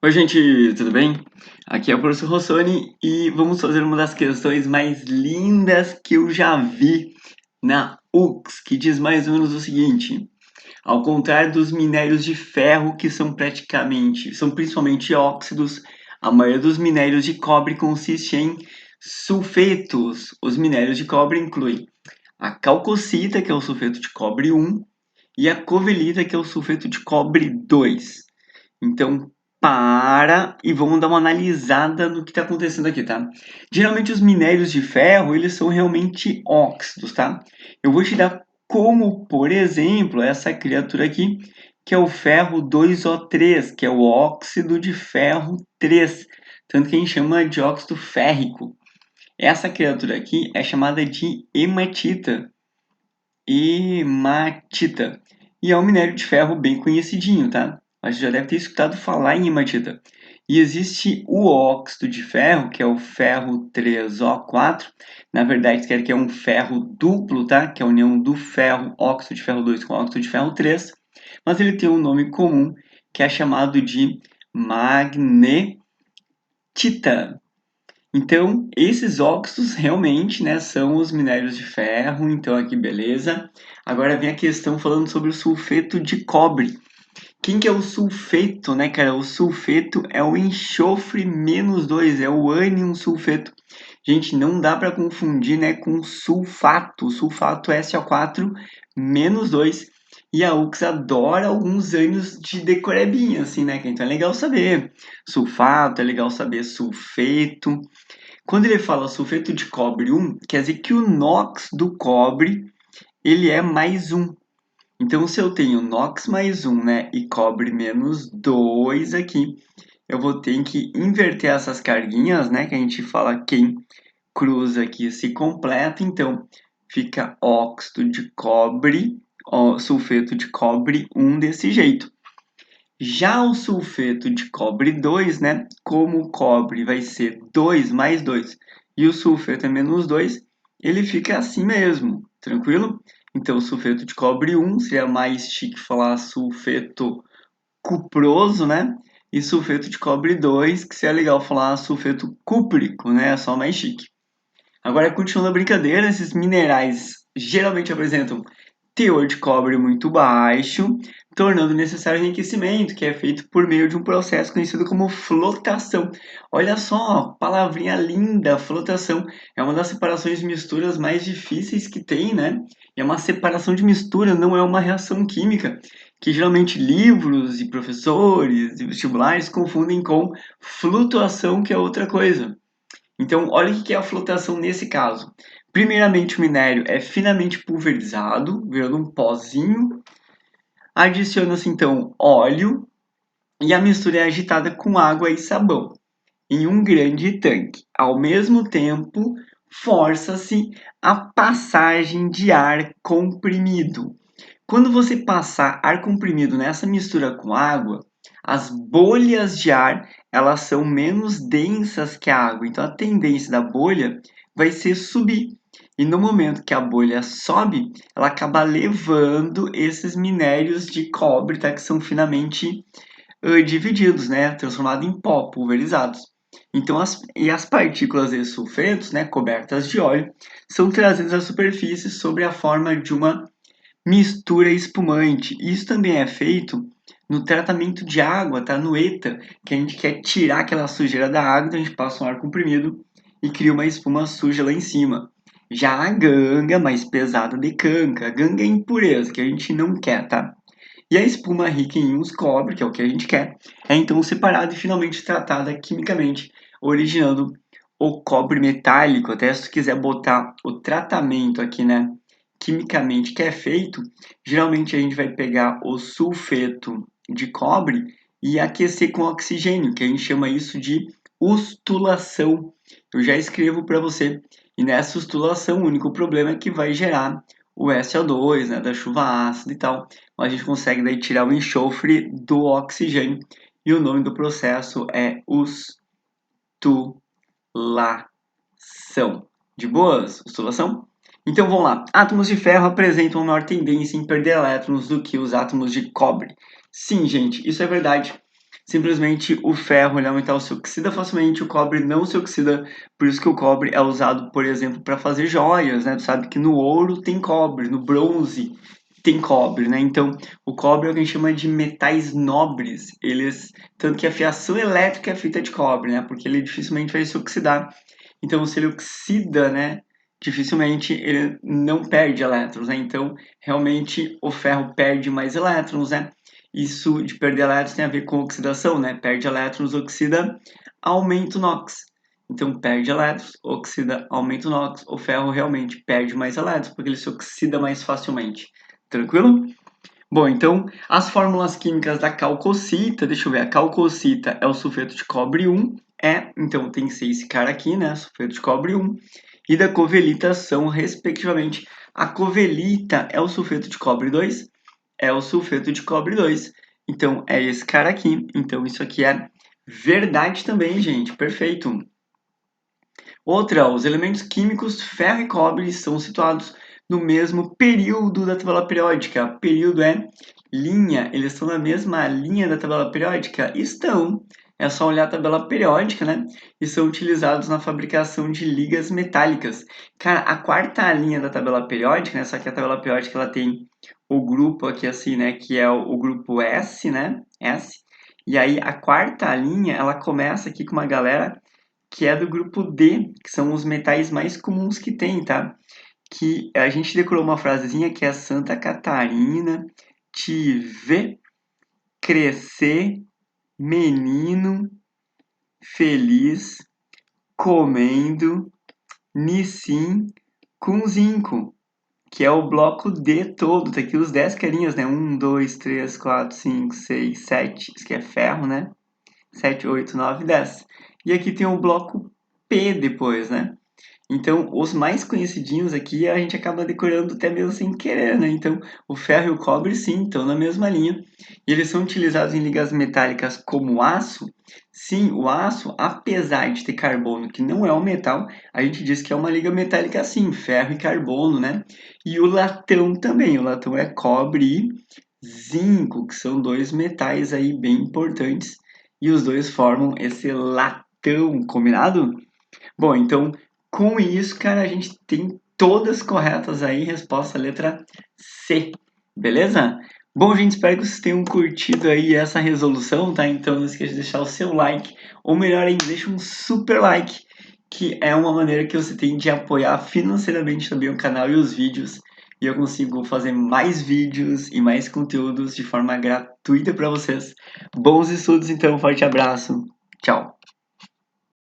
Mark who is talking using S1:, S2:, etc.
S1: Oi, gente, tudo bem? Aqui é o professor Rossoni e vamos fazer uma das questões mais lindas que eu já vi na UX, que diz mais ou menos o seguinte: ao contrário dos minérios de ferro, que são principalmente óxidos, a maioria dos minérios de cobre consiste em sulfetos. Os minérios de cobre incluem a calcocita, que é o sulfeto de cobre 1, e a covelita, que é o sulfeto de cobre 2. Então, para e vamos dar uma analisada no que está acontecendo aqui, tá? Geralmente os minérios de ferro, eles são realmente óxidos, tá? Eu vou te dar como, por exemplo, essa criatura aqui, que é o ferro 2O3, que é o óxido de ferro 3, tanto que a gente chama de óxido férrico. Essa criatura aqui é chamada de hematita. Hematita. E é um minério de ferro bem conhecidinho, tá? Mas você já deve ter escutado falar em hematita. E existe o óxido de ferro, que é o ferro 3O4. Na verdade, quer que é um ferro duplo, tá? Que é a união do ferro, óxido de ferro 2 com óxido de ferro 3. Mas ele tem um nome comum, que é chamado de magnetita. Então, esses óxidos realmente, né, são os minérios de ferro, então aqui beleza. Agora vem a questão falando sobre o sulfeto de cobre. Quem que é o sulfeto, né, cara? O sulfeto é o enxofre menos 2, é o ânion sulfeto. Gente, não dá para confundir, né, com sulfato. O sulfato é SO4 menos 2. E a UX adora alguns ânions de decorebinha, assim, né? Então é legal saber sulfato, é legal saber sulfeto. Quando ele fala sulfeto de cobre 1, quer dizer que o NOx do cobre ele é mais 1. Então, se eu tenho NOx mais 1, né, e cobre menos 2 aqui, eu vou ter que inverter essas carguinhas, né, que a gente fala quem cruza aqui se completa. Então, fica óxido de cobre, sulfeto de cobre 1 desse jeito. Já o sulfeto de cobre 2, né? Como o cobre vai ser 2 mais 2 e o sulfeto é menos 2, ele fica assim mesmo, tranquilo? Então, o sulfeto de cobre 1 seria mais chique falar sulfeto cuproso, né? E sulfeto de cobre 2, que seria legal falar sulfeto cúprico, né? É só mais chique. Agora, continuando a brincadeira, esses minerais geralmente apresentam teor de cobre muito baixo, tornando necessário enriquecimento, que é feito por meio de um processo conhecido como flotação. Olha só, palavrinha linda, flotação. É uma das separações de misturas mais difíceis que tem, né? E é uma separação de mistura, não é uma reação química, que geralmente livros e professores e vestibulares confundem com flutuação, que é outra coisa. Então, olha o que é a flotação nesse caso. Primeiramente, o minério é finamente pulverizado, virando um pozinho. Adiciona-se então óleo e a mistura é agitada com água e sabão em um grande tanque. Ao mesmo tempo, força-se a passagem de ar comprimido. Quando você passar ar comprimido nessa mistura com água, as bolhas de ar elas são menos densas que a água, então a tendência da bolha vai ser subir. E no momento que a bolha sobe, ela acaba levando esses minérios de cobre, tá, que são finamente divididos, né, transformados em pó, pulverizados. Então, as partículas de sulfetos, né, cobertas de óleo, são trazidas à superfície sob a forma de uma mistura espumante. Isso também é feito no tratamento de água, tá? No ETA, que a gente quer tirar aquela sujeira da água, então a gente passa um ar comprimido e cria uma espuma suja lá em cima. Já a ganga, mais pesada, decanca. A ganga é impureza, que a gente não quer, tá? E a espuma rica em íons cobre, que é o que a gente quer, é então separada e finalmente tratada quimicamente, originando o cobre metálico. Até se tu quiser botar o tratamento aqui, né, quimicamente que é feito, geralmente a gente vai pegar o sulfeto de cobre e aquecer com oxigênio, que a gente chama isso de ustulação. Eu já escrevo para você. E nessa ustulação, o único problema é que vai gerar o SO2, né, da chuva ácida e tal. Mas a gente consegue daí tirar o enxofre do oxigênio. E o nome do processo é ustulação. De boas? Ustulação? Então vamos lá. Átomos de ferro apresentam maior tendência em perder elétrons do que os átomos de cobre. Sim, gente, isso é verdade. Simplesmente o ferro ele é um metal se oxida facilmente, o cobre não se oxida, por isso que o cobre é usado, por exemplo, para fazer joias, né? Tu sabe que no ouro tem cobre, no bronze tem cobre, né? Então, o cobre é o que a gente chama de metais nobres. Tanto que a fiação elétrica é feita de cobre, né? Porque ele dificilmente vai se oxidar. Então, se ele oxida, né? Dificilmente ele não perde elétrons, né? Então, realmente o ferro perde mais elétrons, né? Isso de perder elétrons tem a ver com oxidação, né? Perde elétrons, oxida, aumenta o NOx. Então, perde elétrons, oxida, aumenta o NOx. O ferro realmente perde mais elétrons, porque ele se oxida mais facilmente. Tranquilo? Bom, então, as fórmulas químicas da calcocita, deixa eu ver, a calcocita é o sulfeto de cobre 1, então tem que ser esse cara aqui, né, sulfeto de cobre 1, e da covelita são, respectivamente, a covelita é o sulfeto de cobre 2, é o sulfeto de cobre 2, então é esse cara aqui, então isso aqui é verdade também, gente, perfeito. Outra, os elementos químicos ferro e cobre são situados no mesmo período da tabela periódica. Período é linha, eles estão na mesma linha da tabela periódica? Estão. É só olhar a tabela periódica, né? E são utilizados na fabricação de ligas metálicas. Cara, a quarta linha da tabela periódica, né? Só que a tabela periódica ela tem o grupo aqui assim, né? Que é o grupo S, né? S. E aí a quarta linha, ela começa aqui com uma galera que é do grupo D, que são os metais mais comuns que tem, tá? Que a gente decorou uma frasezinha que é Santa Catarina te vê crescer, menino feliz, comendo Nissin com zinco, que é o bloco D todo, tá aqui os 10 carinhas, né? 1, 2, 3, 4, 5, 6, 7, isso que é ferro, né? 7, 8, 9, 10. E aqui tem o bloco P depois, né? Então, os mais conhecidinhos aqui a gente acaba decorando até mesmo sem querer, né? Então, o ferro e o cobre, sim, estão na mesma linha. E eles são utilizados em ligas metálicas como o aço. Sim, o aço, apesar de ter carbono, que não é um metal, a gente diz que é uma liga metálica sim, ferro e carbono, né? E o latão também. O latão é cobre e zinco, que são dois metais aí bem importantes. E os dois formam esse latão, combinado? Bom, então com isso, cara, a gente tem todas corretas aí, resposta letra C, beleza? Bom, gente, espero que vocês tenham curtido aí essa resolução, tá? Então não esqueça de deixar o seu like, ou melhor ainda, deixa um super like, que é uma maneira que você tem de apoiar financeiramente também o canal e os vídeos, e eu consigo fazer mais vídeos e mais conteúdos de forma gratuita para vocês. Bons estudos, então, forte abraço, tchau!